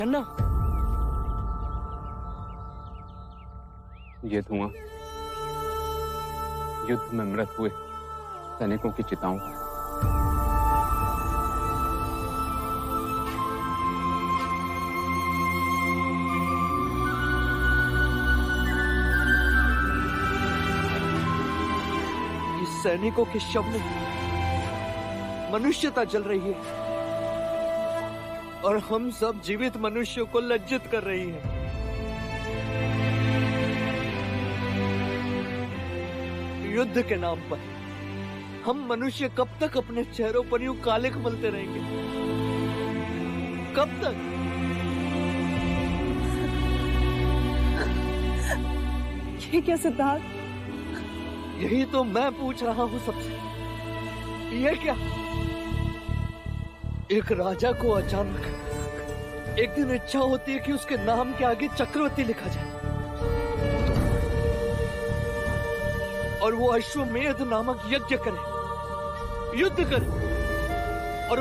है ना? ये धुआं युद्ध में मृत हुए सैनिकों की चिताओं का। इस सैनिकों के शव में मनुष्यता जल रही है और हम सब जीवित मनुष्यों को लज्जित कर रही है। युद्ध के नाम पर हम मनुष्य कब तक अपने चेहरों पर यूं काले मलते रहेंगे? कब तक? ये क्या सिद्धार्थ? यही तो मैं पूछ रहा हूं सबसे। ये क्या? एक राजा को अचानक एक दिन इच्छा होती है कि उसके नाम के आगे चक्रवर्ती लिखा जाए और वो अश्वमेध नामक यज्ञ करे, युद्ध करे, और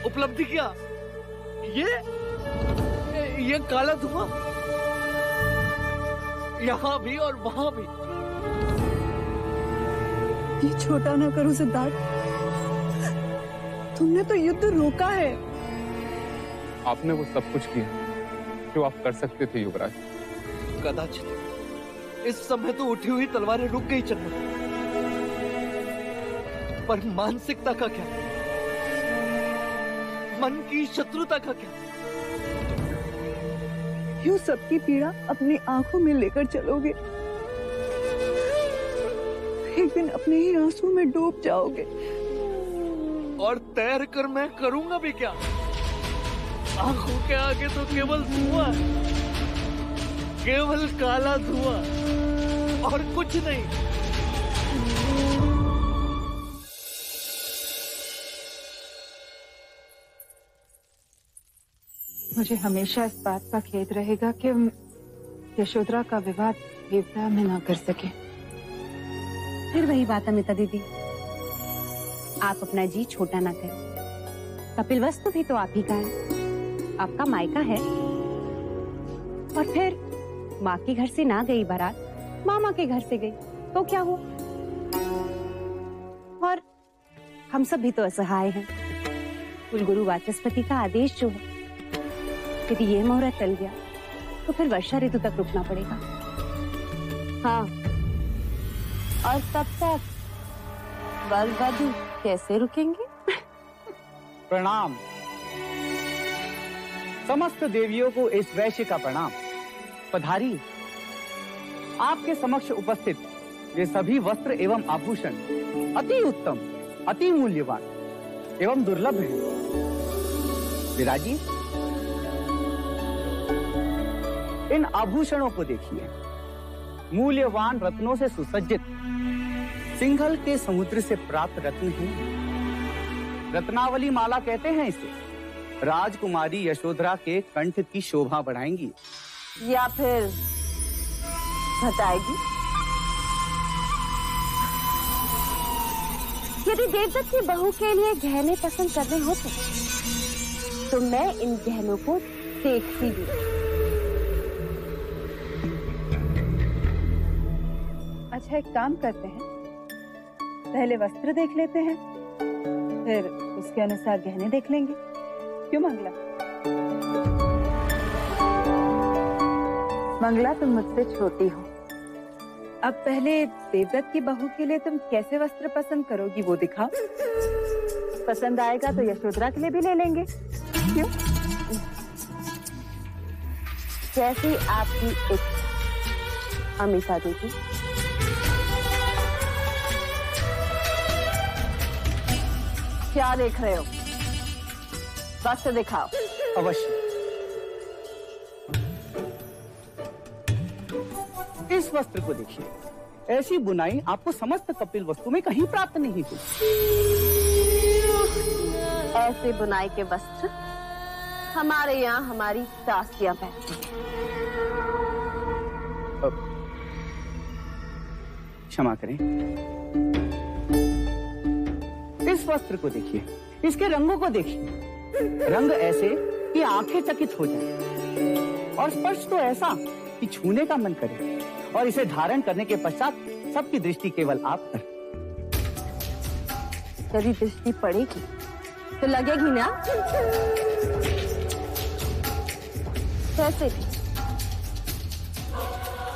उपलब्धि क्या? ये काला धुआं यहां भी और वहां भी। ये छोटा ना करो सिद्धार्थ, तुमने तो युद्ध रोका है। आपने वो सब कुछ किया जो आप कर सकते थे युवराज। कदाचित इस समय तो उठी हुई तलवारें रुक गई चलना, पर मानसिकता का क्या? मन की शत्रुता का क्या? यूं सबकी पीड़ा अपनी आंखों में लेकर चलोगे, एक दिन अपने ही आंसू में डूब जाओगे। और तैर कर मैं करूंगा भी क्या? आंखों के आगे तो केवल धुआं, केवल काला धुआं और कुछ नहीं। मुझे हमेशा इस बात का खेद रहेगा कि यशोधरा का विवाह देवता में ना कर सके। फिर वही बात अमिता दीदी, आप अपना जी छोटा ना करें। कपिलवस्तु भी तो आप ही का है, आपका मायका है। और फिर माँ के घर से ना गई बारात, मामा के घर से गई, तो क्या हुआ? और हम सब भी तो असहाय हैं। कुलगुरु वाचस्पति का आदेश जो है, यदि ये मुहूर्त टल गया तो फिर वर्षा ऋतु तक रुकना पड़ेगा। हाँ, और तब तक वर वधू कैसे रुकेंगे? प्रणाम। समस्त देवियों को इस वैश्य का प्रणाम। पधारिए। आपके समक्ष उपस्थित ये सभी वस्त्र एवं आभूषण अति उत्तम, अति मूल्यवान एवं दुर्लभ है। विराजिए। इन आभूषणों को देखिए। मूल्यवान रत्नों से सुसज्जित सिंघल के समुद्र से प्राप्त रत्न हैं। रत्नावली माला कहते हैं इसे। राजकुमारी यशोधरा के कंठ की शोभा बढ़ाएंगी या फिर घटाएगी। यदि देवदत्त की बहू के लिए गहने पसंद करने होते तो मैं इन गहनों को देखती हूँ। अच्छा, एक काम करते हैं, पहले वस्त्र देख लेते हैं, फिर उसके अनुसार गहने देख लेंगे। क्यों मंगला? मंगला, तुम मुझसे छोटी हो। अब पहले देवदत्त की बहू के लिए तुम कैसे वस्त्र पसंद करोगी वो दिखाओ। पसंद आएगा तो यशोधरा के लिए भी ले लेंगे। क्यों? जैसी आपकी इच्छा अमिता दीदी। क्या देख रहे हो? वस्त्र दिखाओ। अवश्य। इस वस्त्र को देखिए। ऐसी बुनाई आपको समस्त कपिल वस्तु में कहीं प्राप्त नहीं हुई। ऐसे बुनाई के वस्त्र हमारे यहाँ हमारी दासियां पहनती हैं। क्षमा करें। इस वस्त्र को देखिए, इसके रंगों को देखिए। रंग ऐसे कि आंखें चकित हो जाए और स्पर्श तो ऐसा कि छूने का मन करे और इसे धारण करने के पश्चात सबकी दृष्टि केवल आप पर। यदि दृष्टि पड़ेगी तो लगेगी ना? कैसे भी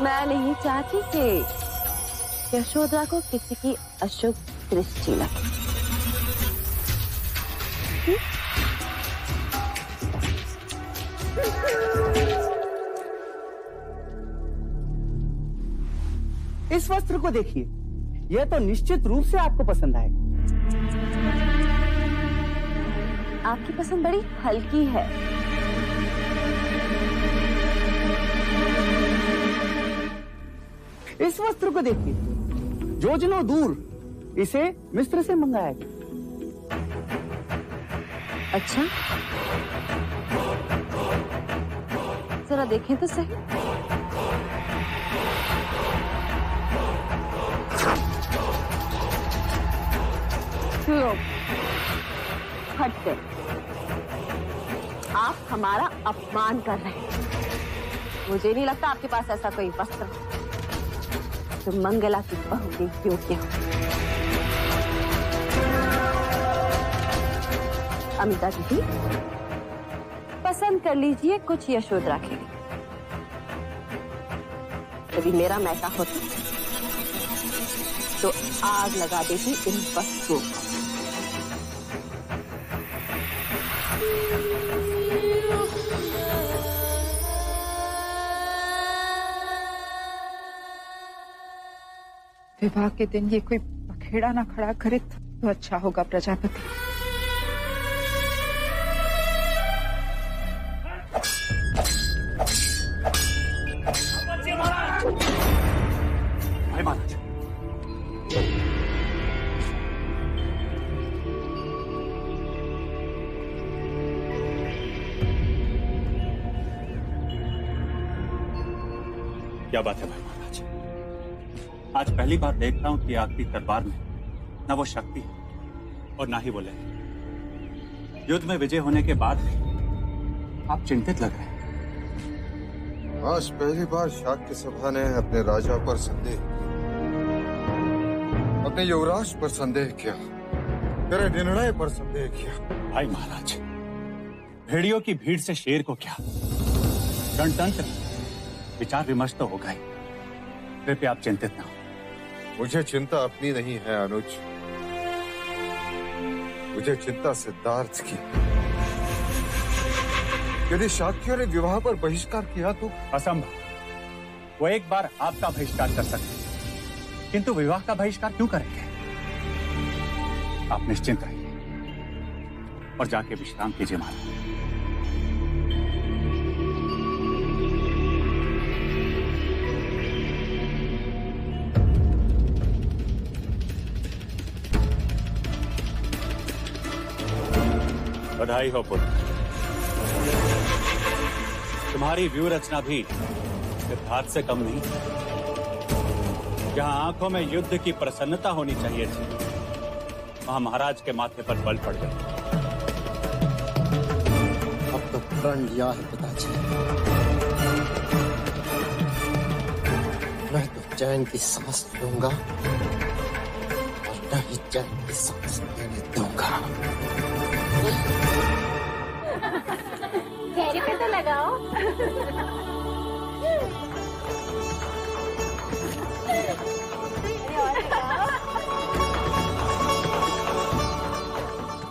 मैं नहीं चाहती कि यशोदा को किसी की अशुभ दृष्टि लगे। इस वस्त्र को देखिए, यह तो निश्चित रूप से आपको पसंद आएगा। आपकी पसंद बड़ी हल्की है। इस वस्त्र को देखिए, योजनों दूर इसे मिस्र से मंगाया गया। अच्छा, जरा देखें तो सही। लो, हटते। आप हमारा अपमान कर रहे हैं। मुझे नहीं लगता आपके पास ऐसा कोई वस्त्र जो मंगला की बहू के योग्य हो। अमिता दीदी, पसंद कर लीजिए कुछ यशोधरा के लिए। यदि मेरा मैका होता तो आग लगा देती इन वस्त्रों को। विवाह के दिन ये कोई पखेड़ा ना खड़ा करे तो अच्छा होगा प्रजापति। भाई महाराज, क्या बात है भाई महाराज? आज पहली बार देख रहा हूं कि आपकी तलवार में न वो शक्ति है और ना ही वो लय। युद्ध में विजय होने के बाद भी आप चिंतित लग रहे हैं। आज पहली बार शाक्य सभा ने अपने राजा पर संदेह, अपने युवराज पर संदेह किया, तेरे निर्णय पर संदेह किया। भाई महाराज, भेड़ियों की भीड़ से शेर को क्या? गणतंत्र विचार विमर्श तो होगा ही। कृपया आप चिंतित ना हो। मुझे चिंता अपनी नहीं है अनुज, मुझे चिंता सिद्धार्थ की। यदि शाक्यों ने विवाह पर बहिष्कार किया तो? असंभव। वो एक बार आपका बहिष्कार कर सकते हैं, किंतु विवाह का बहिष्कार क्यों करेंगे? आप निश्चिंत रहिए और जाके विश्राम कीजिए महाराज। बधाई हो पुत्र, तुम्हारी व्यूह रचना भी सिद्धार्थ से कम नहीं। जहां आंखों में युद्ध की प्रसन्नता होनी चाहिए थी, वहां महाराज के माथे पर बल पड़ गए। अब तो प्रण लिया है पिताजी, मैं तो चैन की सांस लूंगा और नहीं चैन की सांस लेने दूंगा। चेहरे पे तो लगाओ।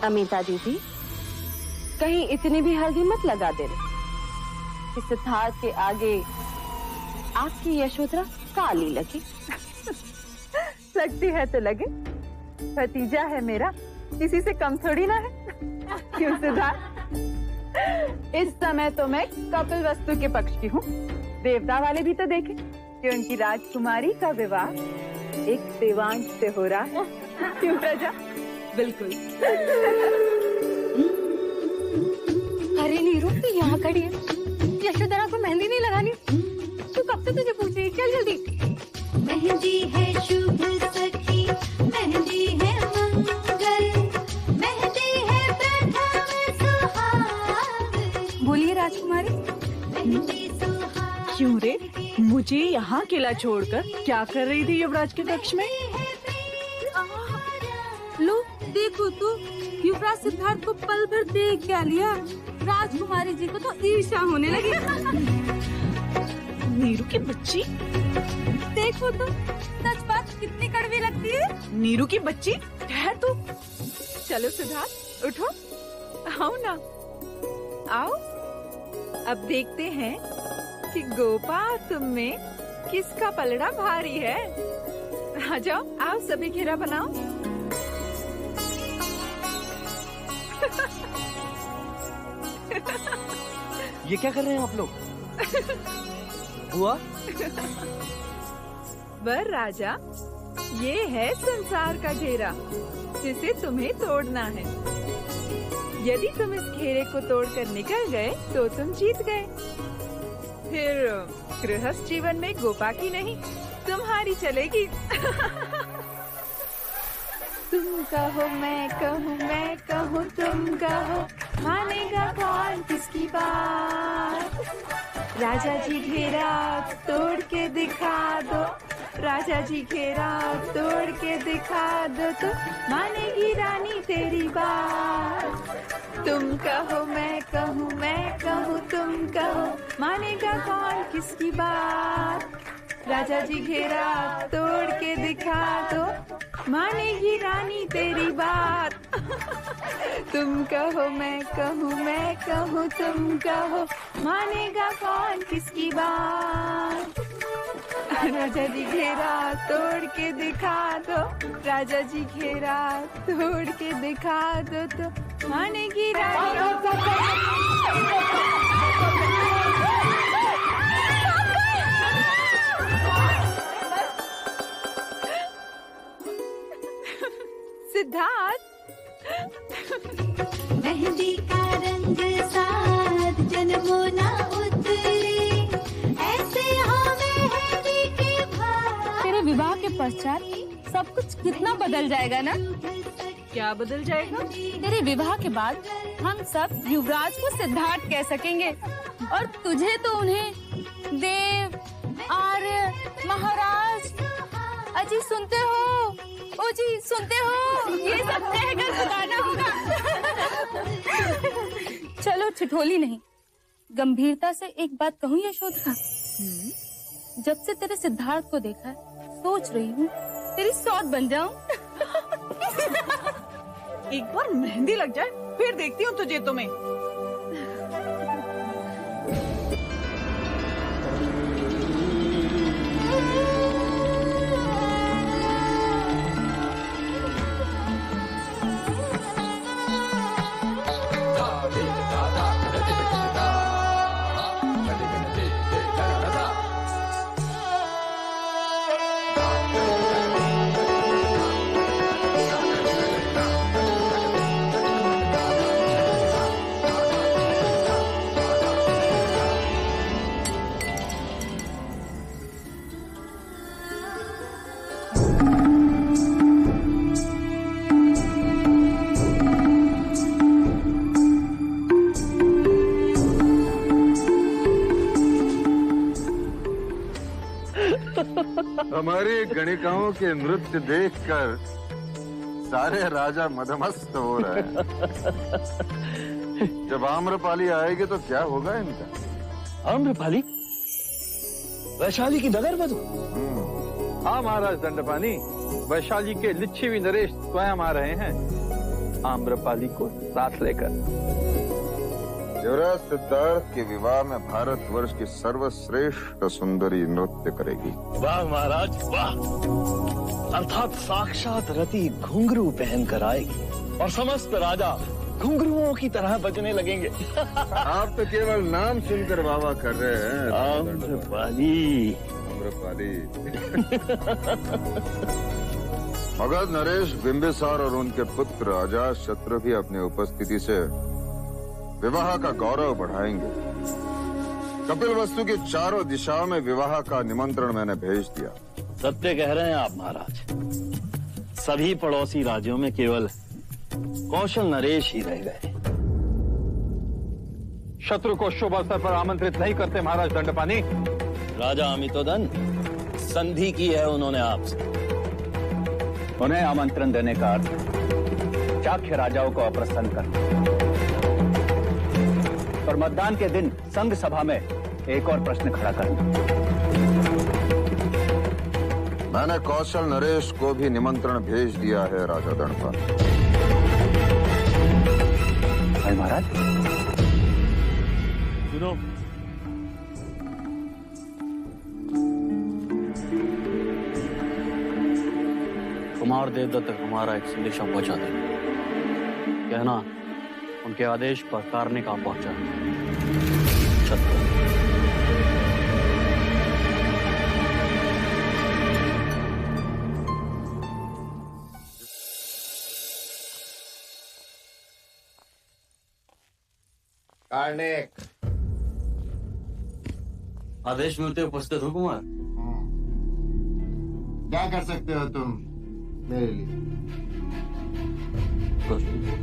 अमिता दीदी, कहीं इतनी भी हल्दी मत लगा देना कि सिद्धार्थ के आगे आपकी यशोधरा काली लगे। लगती है तो लगे, भतीजा है मेरा, किसी से कम थोड़ी ना है। क्यों सिद्धार्थ? इस समय तो मैं कपिल वस्तु के पक्ष की हूँ। देवता वाले भी तो देखें कि उनकी राजकुमारी का विवाह एक देवांश से हो रहा है। क्यों प्रजा? बिल्कुल। अरे नीरू, तू यहाँ खड़ी है, यशोधरा को मेहंदी नहीं लगानी? तू कब से तुझे पूछ रही? चल जल्दी। मेहंदी है शुभ सखी, मेहंदी है मंगल, मेहंदी है प्रथम सुहाग। क्यों रे? मुझे यहाँ अकेला छोड़कर क्या कर रही थी युवराज के कक्ष में? लो देखो तो, युवराज सिद्धार्थ को पल भर देख क्या लिया। राजकुमारी जी को तो ईर्ष्या होने लगी। नीरू की बच्ची, देखो तो, सच बात कितनी कड़वी लगती है। नीरू की बच्ची, ठहर तू। चलो सिद्धार्थ उठो, आओ ना, आओ। अब देखते हैं कि गोपा तुम में किसका पलड़ा भारी है। आ जाओ, आओ सभी घेरा बनाओ। ये क्या कर रहे हैं आप लोग? हुआ? वर राजा, ये है संसार का घेरा जिसे तुम्हें तोड़ना है। यदि तुम इस घेरे को तोड़कर निकल गए तो तुम जीत गए। फिर गृहस्थ जीवन में गोपा की नहीं, तुम्हारी चलेगी। तुम कहो मैं कहूँ, मैं कहूँ तुम कहो, मानेगा कौन किसकी बात? राजा जी घेरा तोड़ के दिखा दो, राजा जी घेरा तोड़ के दिखा दो, तो मानेगी रानी तेरी बात। तुम कहो मैं कहूँ, मैं कहूँ तुम कहो, मानेगा कौन किसकी बात? राजा जी घेरा तोड़ के दिखा दो, मानेगी रानी तेरी बात। तुम कहो मैं कहूँ, मैं कहूँ तुम कहो, मानेगा कौन किसकी बात? राजा जी घेरा तोड़ के दिखा दो, राजा जी घेरा तोड़ के दिखा दो, तो मानेगी रानी। सिद्धार्थ, मेहंदी का रंग साथ जन्मों ना उतरे, ऐसे हमें मेहंदी के भाव। तेरे विवाह के पश्चात सब कुछ कितना बदल जाएगा ना? क्या बदल जाएगा? तेरे विवाह के बाद हम सब युवराज को सिद्धार्थ कह सकेंगे, और तुझे तो उन्हें देव, आर्य, महाराज। अजी सुनते हो? ओ जी सुनते हो? ये सब कहकर पुकारना होगा। चलो ठिठोली नहीं, गंभीरता से एक बात कहूँ यशोधरा। जब से तेरे सिद्धार्थ को देखा है, सोच रही हूँ तेरी सौत बन जाऊं। एक बार मेहंदी लग जाए फिर देखती हूँ तुझे तुम्हें। हमारी गणिकाओं के नृत्य देखकर सारे राजा मदमस्त हो रहे हैं। जब आम्रपाली आएगी तो क्या होगा इनका? आम्रपाली? वैशाली की नगर वधू? हाँ महाराज दंडपानी, वैशाली के लिच्छवी नरेश स्वयं आ रहे हैं आम्रपाली को साथ लेकर। युवराज सिद्धार्थ के विवाह में भारतवर्ष की सर्वश्रेष्ठ सुंदरी नृत्य करेगी। वाह महाराज वाह! अर्थात साक्षात रति घुंघरू पहन कर आएगी और समस्त राजा घुंघरुओं की तरह बजने लगेंगे। आप तो केवल नाम सुनकर वाह कर रहे हैं। आम्रपाली, आम्रपाली। मगध नरेश बिंबिसार और उनके पुत्र अजातशत्रु भी अपनी उपस्थिति से विवाह का गौरव बढ़ाएंगे। कपिलवस्तु की चारों दिशाओं में विवाह का निमंत्रण मैंने भेज दिया। सत्य कह रहे हैं आप महाराज। सभी पड़ोसी राज्यों में केवल कौशल नरेश ही रह गए। शत्रु को शुभ अवसर पर आमंत्रित नहीं करते महाराज दंडपानी। राजा अमितोदन, संधि की है उन्होंने आपसे। उन्हें आमंत्रण देने का अर्थ चाख्य राजाओं को अप्रसन्न करना और मतदान के दिन संघ सभा में एक और प्रश्न खड़ा करना। मैंने कौशल नरेश को भी निमंत्रण भेज दिया है राजा दंडपाल। महाराज सुनो, कुमार देवदत्त तक हमारा एक संदेशा पहुंचा दे। कहना उनके आदेश पर कार्निक आ पहुंचा। छत्र कार्निक, आदेश मिलते उपस्थित हो कुमार। क्या कर सकते हो तुम मेरे लिए? कुछ नहीं।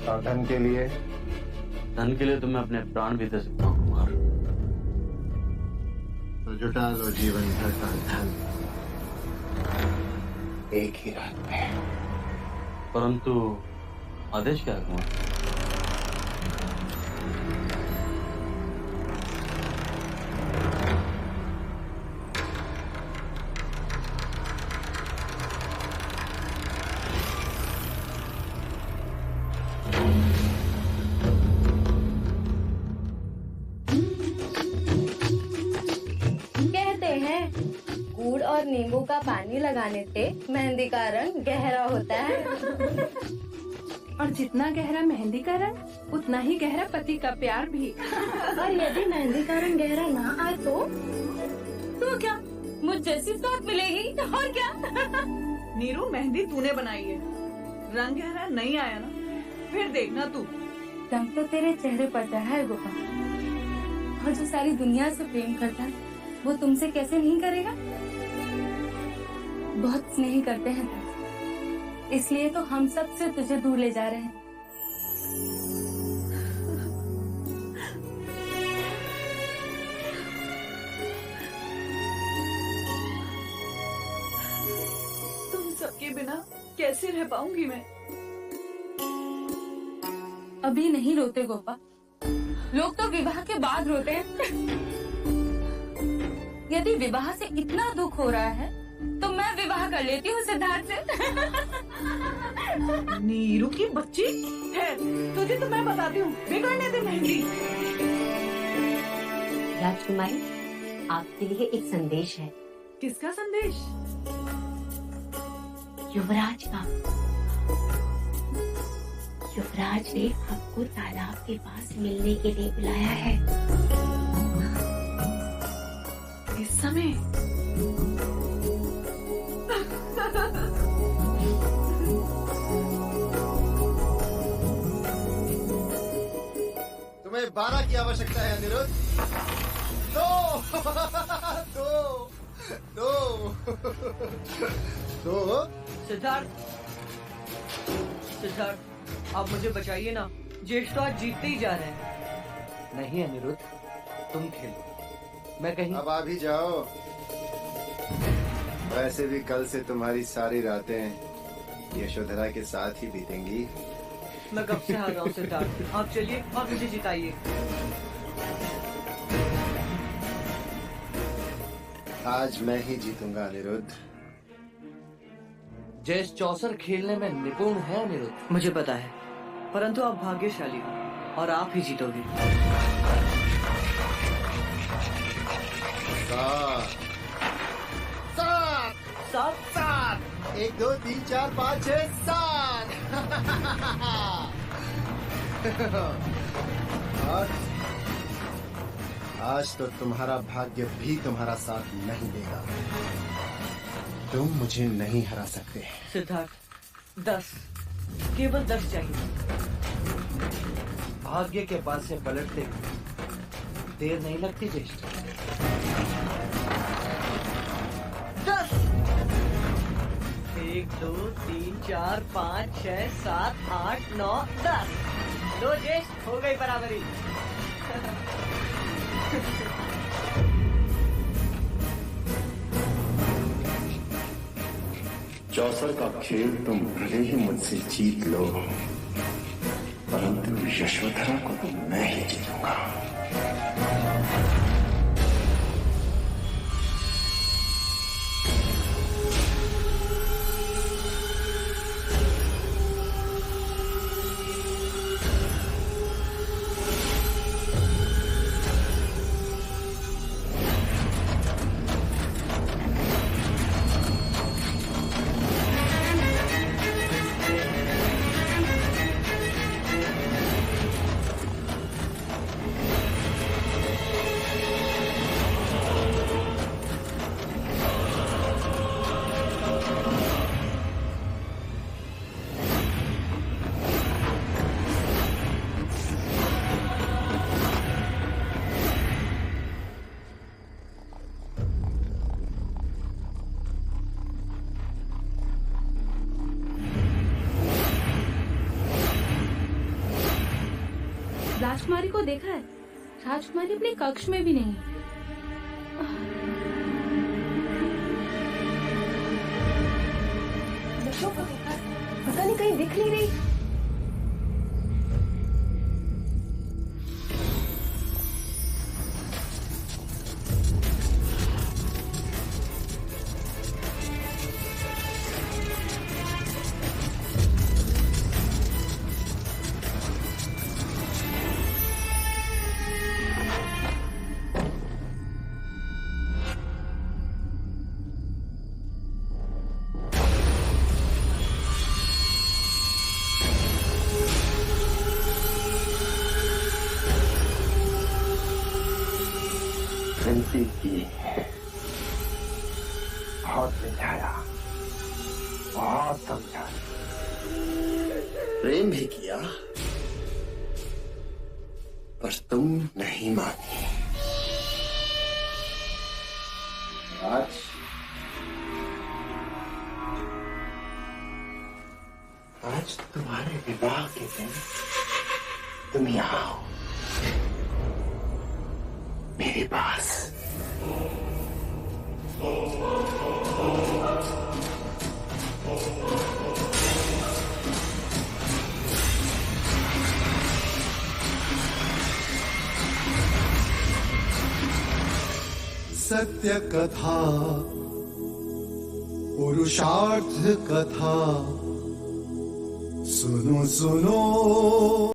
और धन के लिए? धन के लिए तो मैं अपने प्राण भी दे सकता हूँ कुमार। तो जुटा लो जीवन भर का धन एक ही रात में। परंतु आदेश क्या है कुमार? और नींबू का पानी लगाने से मेहंदी का रंग गहरा होता है। और जितना गहरा मेहंदी का रंग, उतना ही गहरा पति का प्यार भी। और यदि मेहंदी का रंग गहरा ना आए तो क्या मुझ जैसी साथ मिलेगी? और क्या? नीरू, मेहंदी तूने बनाई है, रंग गहरा नहीं आया ना, फिर देखना तू। रंग तो तेरे चेहरे पर चढ़ा है गोपाल, और जो सारी दुनिया से प्रेम करता है वो तुमसे कैसे नहीं करेगा? बहुत स्नेह करते हैं, इसलिए तो हम सब से तुझे दूर ले जा रहे हैं। तुम सबके बिना कैसे रह पाऊंगी मैं? अभी नहीं रोते गोपा, लोग तो विवाह के बाद रोते हैं। यदि विवाह से इतना दुख हो रहा है तो मैं विवाह कर लेती हूँ सिद्धार्थ से। नीरू की बच्ची है, तुझे तो मैं बताती हूँ, बिगड़ने दे मेहंदी। राजकुमारी, आपके लिए एक संदेश है। किसका संदेश? युवराज का। युवराज ने आपको तालाब के पास मिलने के लिए बुलाया है। इस समय? तुम्हें 12 की आवश्यकता है अनिरुद्ध। दो सिद्धार्थ, आप मुझे बचाइए ना, ज्येष्ठ आज जीतते ही जा रहे हैं। नहीं अनिरुद्ध, तुम खेलो, मैं कहीं। अब आ भी जाओ। वैसे भी कल से तुम्हारी सारी रातें यशोधरा के साथ ही बीतेंगी। मैं कब से हार रहा हूँ सिद्धार्थ, आप चलिए, आप मुझे जिताइए। आज मैं ही जीतूंगा अनिरुद्ध। जैस चौसर खेलने में निपुण है अनिरुद्ध। मुझे पता है, परंतु आप भाग्यशाली हो और आप ही जीतोगे। 7 1 2 3 4 5 6 7। आज तो तुम्हारा भाग्य भी तुम्हारा साथ नहीं देगा। तुम मुझे नहीं हरा सकते। सिद्धार्थ, 10, केवल 10 चाहिए। भाग्य के पास से पलटते देर नहीं लगती ज्येष्ठ। 10 1 2 3 4 5 6 7 8 9 10। दो ज्येष्ठ हो गई बराबरी। चौसर का खेल तुम भले ही मुझसे जीत लो, परंतु यशोधरा को तो मैं ही जीतूंगा। राजकुमारी को देखा है? राजकुमारी अपने कक्ष में भी नहीं। पता नहीं कहीं दिख नहीं रही। विनती की, बहुत समझाया, बहुत समझाया, प्रेम भी किया, पर तुम नहीं मानी। आज तुम्हारे विवाह के दिन तुम यहाँ आओ मेरे पास। सत्य कथा, पुरुषार्थ कथा, सुनो सुनो